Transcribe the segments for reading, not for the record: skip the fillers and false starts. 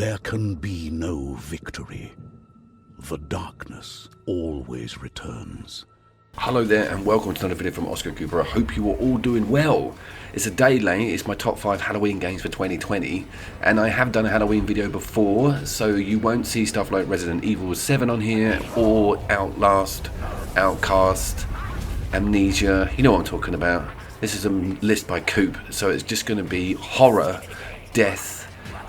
There can be no victory. The darkness always returns. Hello there and welcome to another video from Couch Coop. I hope you are all doing well. It's a day late, it's my top 5 Halloween games for 2020 and I have done a Halloween video before, so you won't see stuff like Resident Evil 7 on here or Outlast, Outcast, Amnesia, you know what I'm talking about. This is a list by Coop, so it's just going to be horror, death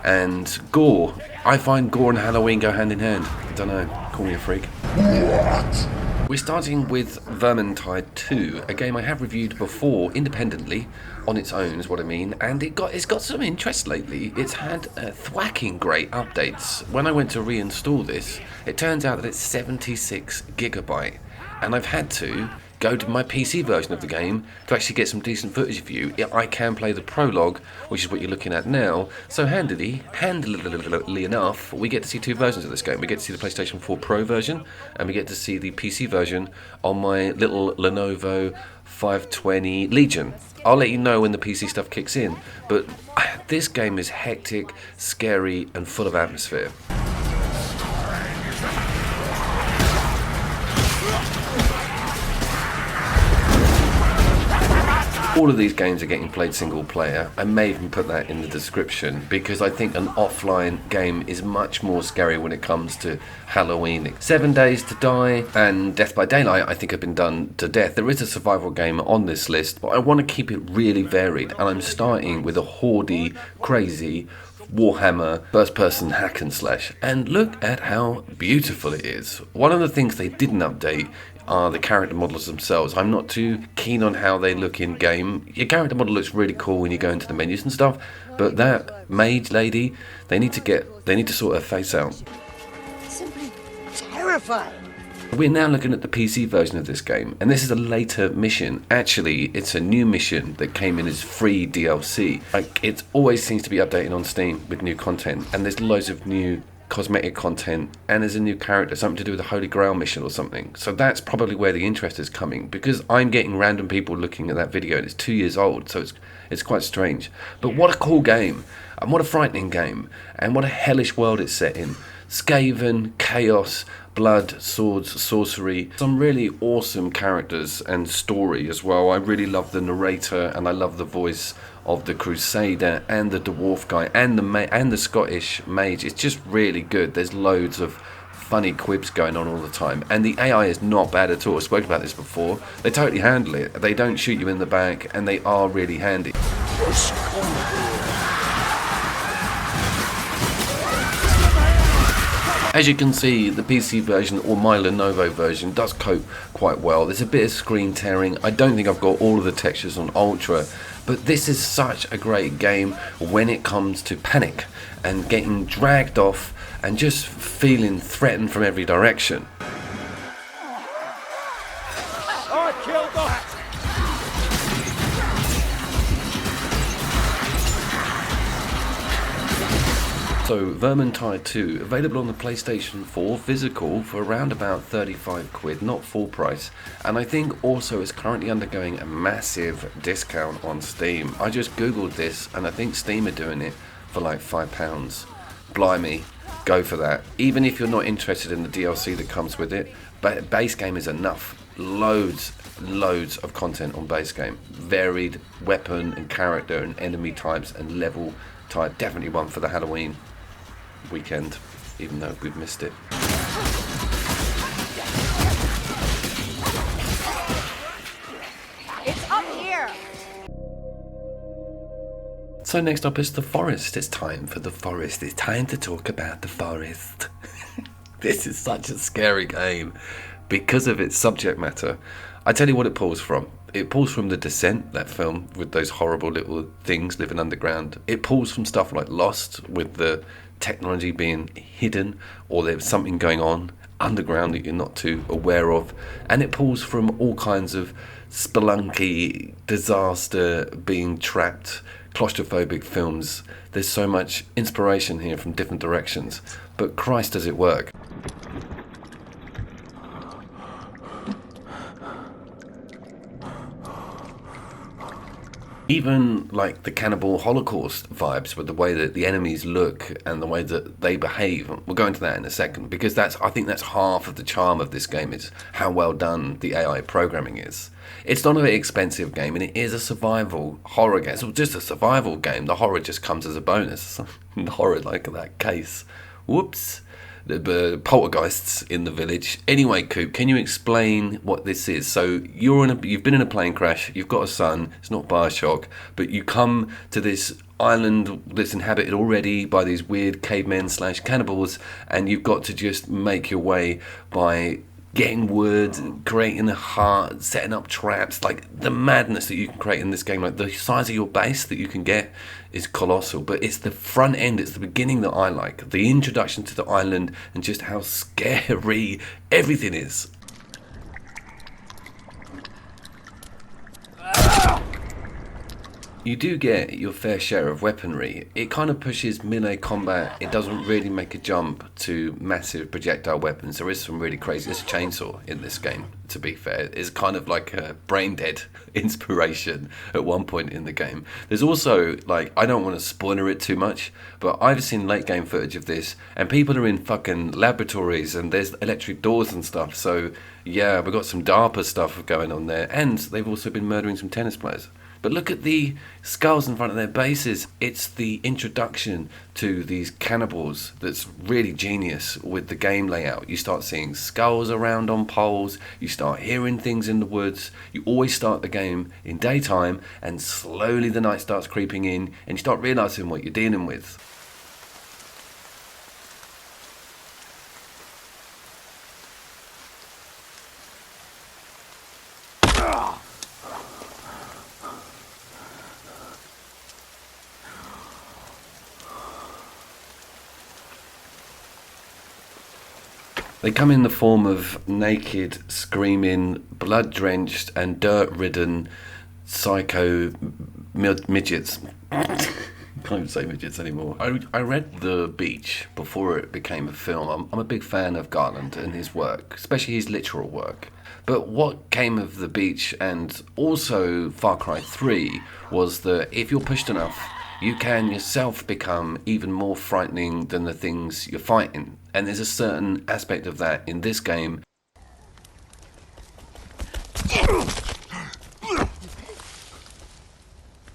and gore. I find gore and Halloween go hand in hand. I don't know, call me a freak. What? We're starting with Vermintide 2, a game I have reviewed before independently, on its own is what I mean, and it's got some interest lately. It's had thwacking great updates. When I went to reinstall this, it turns out that it's 76 gigabyte, and I've had to go to my PC version of the game to actually get some decent footage of you. I can play the prologue, which is what you're looking at now, so handily enough, we get to see two versions of this game. We get to see the PlayStation 4 Pro version, and we get to see the PC version on my little Lenovo 520 Legion. I'll let you know when the PC stuff kicks in, but this game is hectic, scary, and full of atmosphere. All of these games are getting played single player. I may even put that in the description because I think an offline game is much more scary when it comes to Halloween. 7 Days to Die and Death by Daylight I think have been done to death. There is a survival game on this list, but I want to keep it really varied, and I'm starting with a hoardy, crazy Warhammer first-person hack and slash, and look at how beautiful it is. One of the things they didn't update are the character models themselves. I'm not too keen on how they look in game. Your character model looks really cool when you go into the menus and stuff, but that mage lady, they need to sort her face out. Simply terrifying. We're now looking at the PC version of this game, and this is a later mission. Actually, it's a new mission that came in as free DLC. Like, it always seems to be updating on Steam with new content, and there's loads of new cosmetic content, and there's a new character, something to do with the Holy Grail mission or something. So that's probably where the interest is coming, because I'm getting random people looking at that video, and it's 2 years old, so it's quite strange. But what a cool game, and what a frightening game, and what a hellish world it's set in. Skaven, chaos, blood, swords, sorcery, some really awesome characters and story as well. I really love the narrator, and I love the voice of the Crusader and the dwarf guy and the Scottish mage. It's just really good. There's loads of funny quibs going on all the time, and the AI is not bad at all. I've spoken about this before. They totally handle it. They don't shoot you in the back, and they are really handy. As you can see, the PC version, or my Lenovo version, does cope quite well. There's a bit of screen tearing. I don't think I've got all of the textures on Ultra, but this is such a great game when it comes to panic and getting dragged off and just feeling threatened from every direction. I killed that. So, Vermintide 2, available on the PlayStation 4 physical for around about 35 quid, not full price, and I think also is currently undergoing a massive discount on Steam. I just googled this and I think Steam are doing it for like £5. Blimey, go for that. Even if you're not interested in the DLC that comes with it, but base game is enough. Loads of content on base game. Varied weapon and character and enemy types and level type. Definitely one for the Halloween weekend, even though we've missed it. It's up here. So next up is the forest. It's time for the forest. It's time to talk about the forest. This is such a scary game because of its subject matter. I tell you what it pulls from. It pulls from The Descent, that film with those horrible little things living underground. It pulls from stuff like Lost, with the technology being hidden, or there's something going on underground that you're not too aware of. And it pulls from all kinds of spelunky, disaster, being trapped, claustrophobic films. There's so much inspiration here from different directions, but Christ does it work. Even like the Cannibal Holocaust vibes with the way that the enemies look and the way that they behave. We'll go into that in a second, because I think that's half of the charm of this game, is how well done the AI programming is. It's not a very expensive game, and it is a survival horror game. So just a survival game. The horror just comes as a bonus. The horror, like that case. Whoops. The poltergeists in the village. Anyway, Coop, can you explain what this is? So you've been in a plane crash, you've got a son, it's not Bioshock, but you come to this island that's inhabited already by these weird cavemen / cannibals, and you've got to just make your way by getting wood, creating a heart, setting up traps. Like, the madness that you can create in this game, like the size of your base that you can get is colossal. But it's the front end, it's the beginning that I like, the introduction to the island and just how scary everything is. You do get your fair share of weaponry. It kind of pushes melee combat. It doesn't really make a jump to massive projectile weapons. There is some really crazy... There's a chainsaw in this game, to be fair. It's kind of like a brain-dead inspiration at one point in the game. There's also, like, I don't want to spoiler it too much, but I've seen late-game footage of this, and people are in fucking laboratories, and there's electric doors and stuff. So, yeah, we've got some DARPA stuff going on there, and they've also been murdering some tennis players. But look at the skulls in front of their bases. It's the introduction to these cannibals that's really genius with the game layout. You start seeing skulls around on poles. You start hearing things in the woods. You always start the game in daytime, and slowly the night starts creeping in, and you start realizing what you're dealing with. They come in the form of naked, screaming, blood-drenched and dirt-ridden psycho midgets. Can't even say midgets anymore. I read The Beach before it became a film. I'm a big fan of Garland and his work, especially his literal work. But what came of The Beach, and also Far Cry 3, was that if you're pushed enough, you can yourself become even more frightening than the things you're fighting. And there's a certain aspect of that in this game.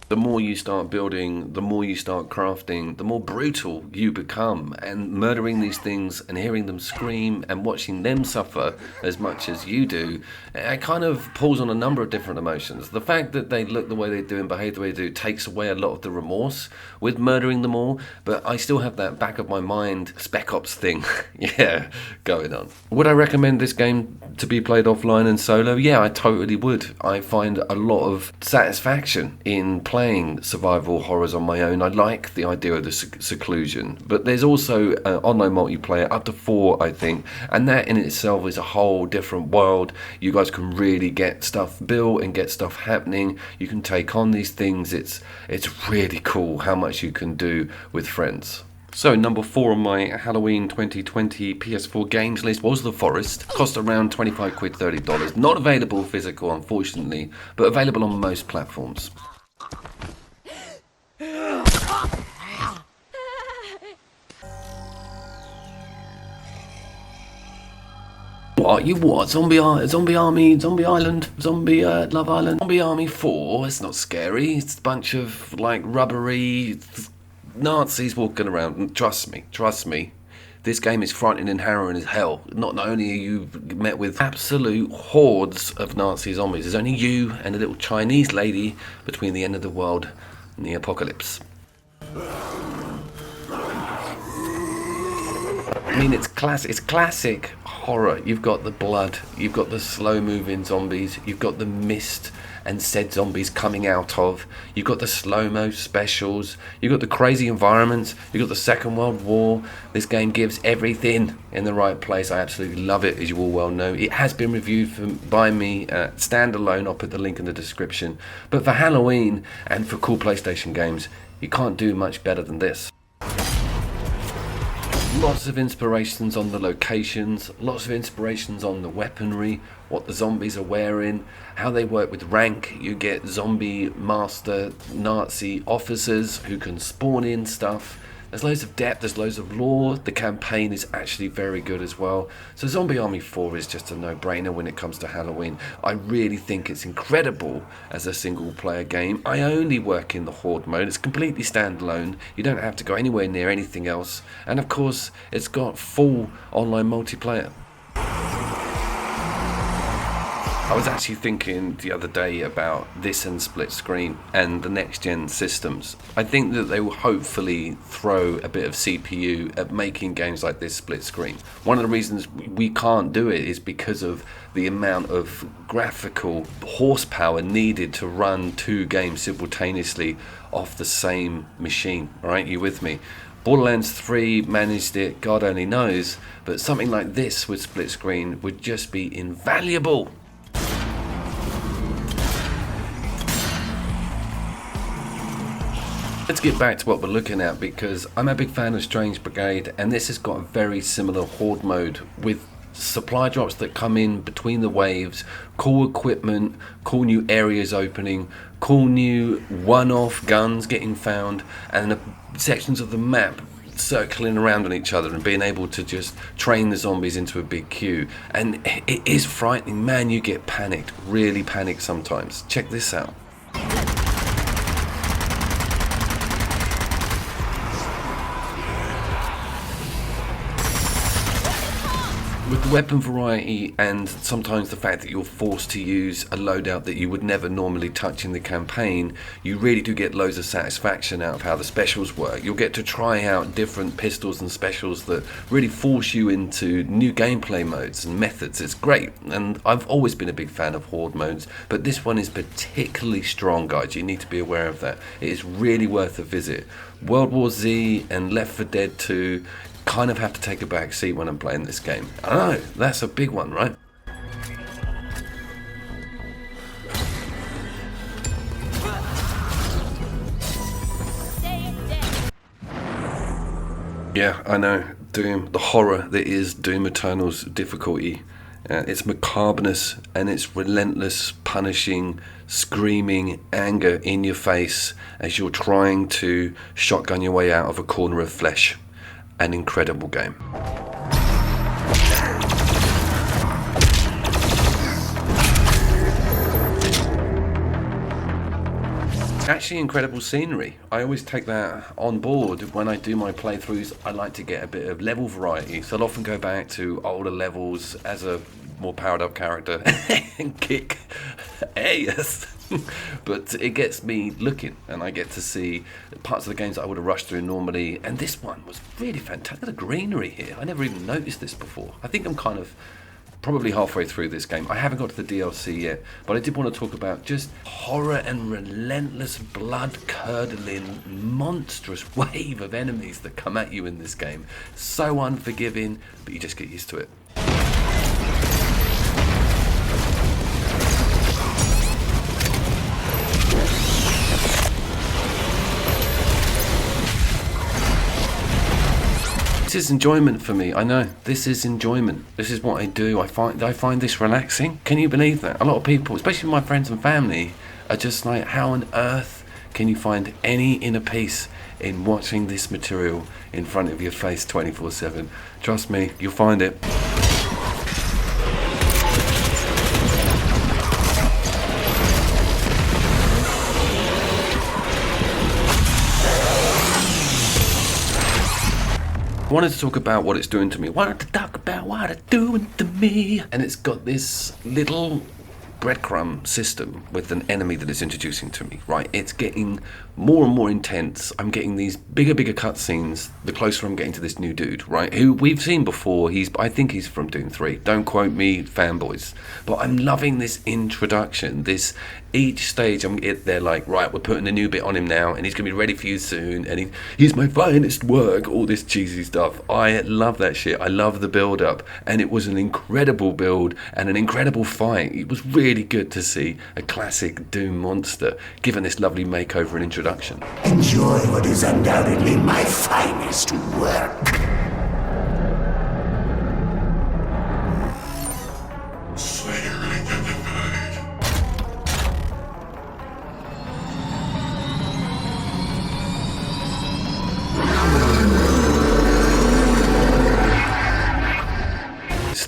The more you start building, the more you start crafting, the more brutal you become. And murdering these things and hearing them scream and watching them suffer as much as you do, it kind of pulls on a number of different emotions. The fact that they look the way they do and behave the way they do takes away a lot of the remorse with murdering them all, but I still have that back of my mind Spec Ops thing, yeah, going on. Would I recommend this game to be played offline and solo? Yeah, I totally would. I find a lot of satisfaction in playing survival horrors on my own. I like the idea of the seclusion, but there's also online multiplayer up to 4, I think, and that in itself is a whole different world. You guys can really get stuff built and get stuff happening. You can take on these things. It's really cool how much you can do with friends. So number 4 on my Halloween 2020 PS4 games list was The Forest. Cost around 25 quid, $30. Not available physical, unfortunately, but available on most platforms. What? You what? Zombie Army, Zombie Island, Zombie Love Island, Zombie Army 4. It's not scary. It's a bunch of like rubbery Nazis walking around. And trust me. This game is frightening and harrowing as hell. Not only are you met with absolute hordes of Nazi zombies, there's only you and a little Chinese lady between the end of the world and the apocalypse. I mean, it's classic horror. You've got the blood, you've got the slow-moving zombies, you've got the mist and said zombies coming out of, you've got the slow-mo specials, you've got the crazy environments, you've got the Second World War. This game gives everything in the right place. I absolutely love it, as you all well know. It has been reviewed by me standalone. I'll put the link in the description. But for Halloween and for cool PlayStation games, you can't do much better than this. Lots of inspirations on the locations, lots of inspirations on the weaponry, what the zombies are wearing, how they work with rank. You get zombie master Nazi officers who can spawn in stuff. There's loads of depth, there's loads of lore. The campaign is actually very good as well. So Zombie Army 4 is just a no-brainer when it comes to Halloween. I really think it's incredible as a single-player game. I only work in the Horde mode. It's completely standalone. You don't have to go anywhere near anything else. And of course, it's got full online multiplayer. I was actually thinking the other day about this and split screen and the next gen systems. I think that they will hopefully throw a bit of CPU at making games like this split screen. One of the reasons we can't do it is because of the amount of graphical horsepower needed to run 2 games simultaneously off the same machine. Alright, you with me? Borderlands 3 managed it, God only knows, but something like this with split screen would just be invaluable. Let's get back to what we're looking at, because I'm a big fan of Strange Brigade, and this has got a very similar horde mode with supply drops that come in between the waves, cool equipment, cool new areas opening, cool new one-off guns getting found, and the sections of the map circling around on each other and being able to just train the zombies into a big queue. And it is frightening, man. You get panicked, really panicked sometimes. Check this out. With the weapon variety and sometimes the fact that you're forced to use a loadout that you would never normally touch in the campaign, you really do get loads of satisfaction out of how the specials work. You'll get to try out different pistols and specials that really force you into new gameplay modes and methods. It's great, and I've always been a big fan of horde modes, but this one is particularly strong, guys. You need to be aware of that. It is really worth a visit. World War Z and Left 4 Dead 2 kind of have to take a back seat when I'm playing this game. I know, that's a big one, right? Yeah, I know, Doom, the horror that is Doom Eternal's difficulty. Its macabreness and its relentless, punishing, screaming anger in your face as you're trying to shotgun your way out of a corner of flesh. An incredible game. Actually, incredible scenery. I always take that on board when I do my playthroughs. I like to get a bit of level variety, so I'll often go back to older levels as a more powered up character and kick ass. But it gets me looking, and I get to see parts of the games that I would have rushed through normally. And this one was really fantastic. Look at the greenery here. I never even noticed this before. I think I'm kind of probably halfway through this game. I haven't got to the DLC yet, but I did want to talk about just horror and relentless, blood-curdling, monstrous wave of enemies that come at you in this game. So unforgiving, but you just get used to it. This is enjoyment for me. I know, this is enjoyment. This is what I do. I find this relaxing. Can you believe that? A lot of people, especially my friends and family, are just like, how on earth can you find any inner peace in watching this material in front of your face 24/7? Trust me, you'll find it. I wanted to talk about what it's doing to me. I wanted to talk about what it's doing to me. And it's got this little breadcrumb system with an enemy that it's introducing to me, right? It's getting more and more intense. I'm getting these bigger cutscenes the closer I'm getting to this new dude, right? Who we've seen before. I think he's from Doom 3. Don't quote me, fanboys. But I'm loving this introduction. Each stage they're like, right, we're putting a new bit on him now, and he's gonna be ready for you soon, and he's my finest work, all this cheesy stuff. I love that shit. I love the build up, and it was an incredible build and an incredible fight. It was really good to see a classic Doom monster given this lovely makeover and introduction. Enjoy what is undoubtedly my finest work.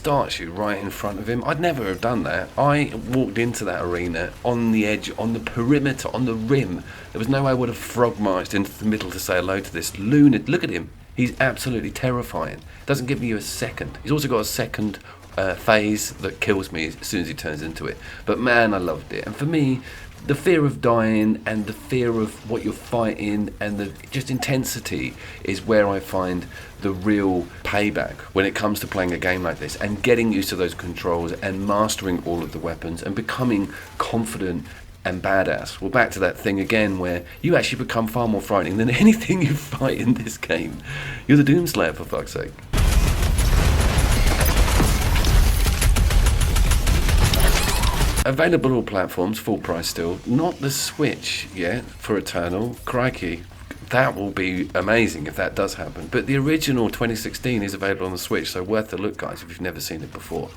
starts you right in front of him. I'd never have done that. I walked into that arena on the edge, on the perimeter, on the rim. There was no way I would have frog marched into the middle to say hello to this lunatic. Look at him. He's absolutely terrifying. Doesn't give you a second. He's also got a second phase that kills me as soon as he turns into it. But man, I loved it. And for me, the fear of dying and the fear of what you're fighting and the just intensity is where I find the real payback when it comes to playing a game like this and getting used to those controls and mastering all of the weapons and becoming confident and badass. Well, back to that thing again where you actually become far more frightening than anything you fight in this game. You're the Doomslayer, for fuck's sake. Available all platforms, full price still. Not the Switch yet for Eternal. Crikey, that will be amazing if that does happen. But the original 2016 is available on the Switch, so worth a look, guys, if you've never seen it before.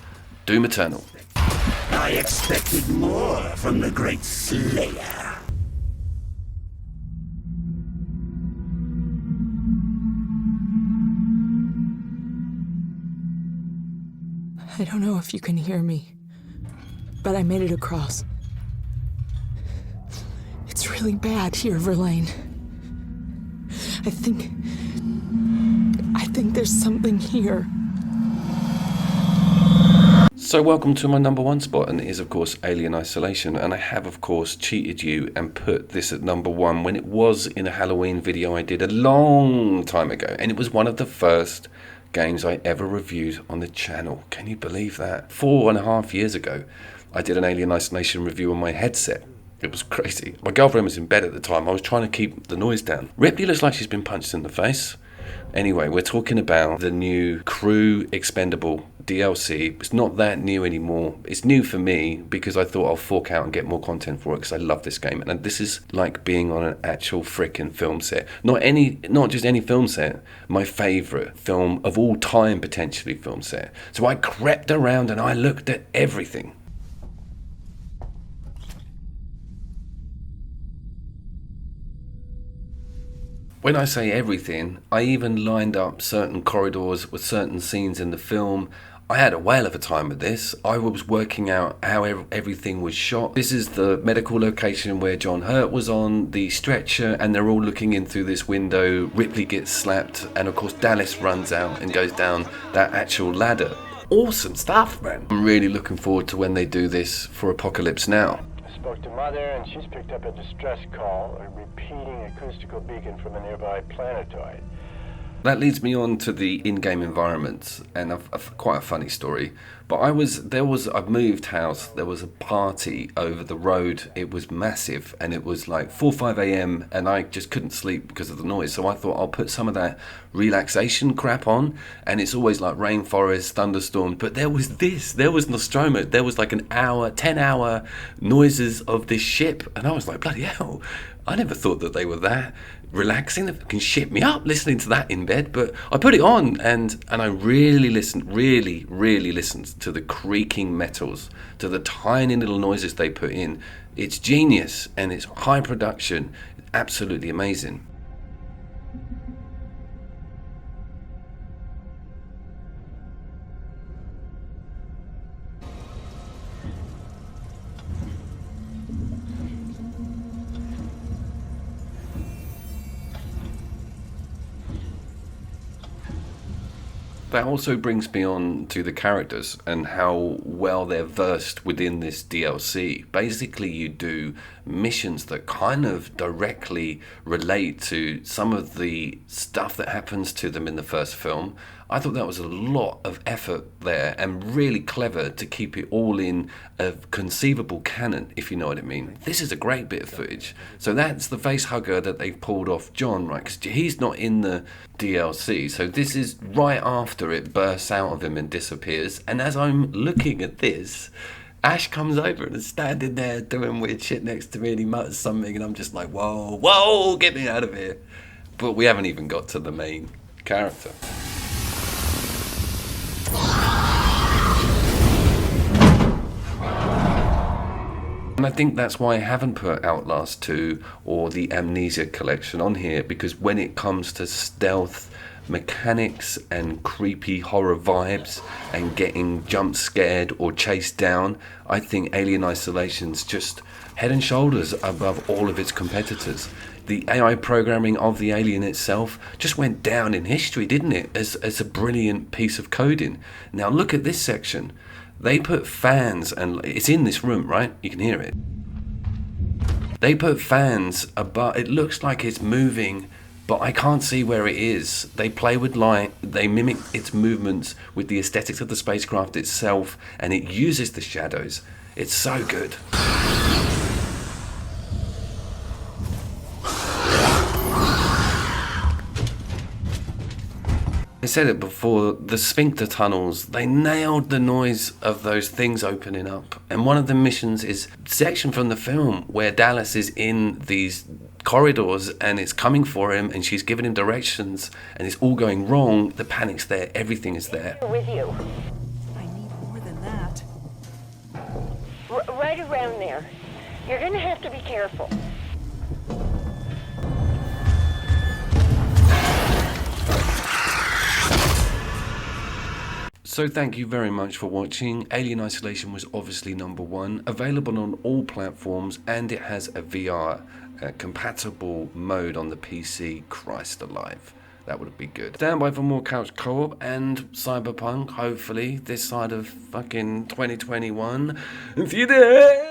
Doom Eternal. I expected more from the great Slayer. I don't know if you can hear me, but I made it across. It's really bad here, Verlaine. I think there's something here. So welcome to my number one spot, and it is of course Alien Isolation, and I have of course cheated you and put this at number one when it was in a Halloween video I did a long time ago, and it was one of the first games I ever reviewed on the channel. Can you believe that? 4.5 years ago I did an Alien Isolation review on my headset. It was crazy. My girlfriend was in bed at the time. I was trying to keep the noise down. Ripley looks like she's been punched in the face. Anyway, we're talking about the new Crew Expendable DLC. It's not that new anymore. It's new for me because I thought I'll fork out and get more content for it because I love this game. And this is like being on an actual freaking film set. Not just any film set. My favourite film of all time, potentially, film set. So I crept around and I looked at everything. When I say everything, I even lined up certain corridors with certain scenes in the film. I had a whale of a time with this. I was working out how everything was shot. This is the medical location where John Hurt was on the stretcher, and they're all looking in through this window. Ripley gets slapped, and of course Dallas runs out and goes down that actual ladder. Awesome stuff, man. I'm really looking forward to when they do this for Apocalypse Now. Spoke to Mother, and she's picked up a distress call, a repeating acoustical beacon from a nearby planetoid. That leads me on to the in-game environments, and quite a funny story. But I've moved house, there was a party over the road, it was massive, and it was like 4 or 5 a.m, and I just couldn't sleep because of the noise, so I thought I'll put some of that relaxation crap on, and it's always like rainforest, thunderstorms, but there was Nostromo, there was like 10-hour noises of this ship, and I was like, bloody hell, I never thought that they were that relaxing. That can shit me up listening to that in bed. But I put it on and I really listened to the creaking metals, to the tiny little noises they put in. It's genius and it's high production. Absolutely amazing. That also brings me on to the characters and how well they're versed within this DLC. Basically, you do missions that kind of directly relate to some of the stuff that happens to them in the first film. I thought that was a lot of effort there and really clever to keep it all in a conceivable canon, if you know what I mean. This is a great bit of footage. So that's the face hugger that they've pulled off John, right? Because he's not in the DLC. So this is right after it bursts out of him and disappears. And as I'm looking at this, Ash comes over and is standing there doing weird shit next to me and he mutters something and I'm just like, whoa, get me out of here. But we haven't even got to the main character. And I think that's why I haven't put Outlast 2 or the Amnesia collection on here, because when it comes to stealth mechanics and creepy horror vibes and getting jump scared or chased down, I think Alien Isolation's just head and shoulders above all of its competitors. The AI programming of the alien itself just went down in history, didn't it, as a brilliant piece of coding. Now look at this section. They put fans, and it's in this room, right? You can hear it. They put fans above, it looks like it's moving, but I can't see where it is. They play with light, they mimic its movements with the aesthetics of the spacecraft itself, and it uses the shadows. It's so good. I said it before, the sphincter tunnels, they nailed the noise of those things opening up. And one of the missions is a section from the film where Dallas is in these corridors and it's coming for him and she's giving him directions and it's all going wrong. The panic's there, everything is there. With you. I need more than that. Right around there. You're gonna have to be careful. So thank you very much for watching. Alien Isolation was obviously #1, available on all platforms, and it has a VR compatible mode on the PC. Christ alive, that would be good. Stand by for more Couch Co-op and Cyberpunk, hopefully this side of fucking 2021. See you there!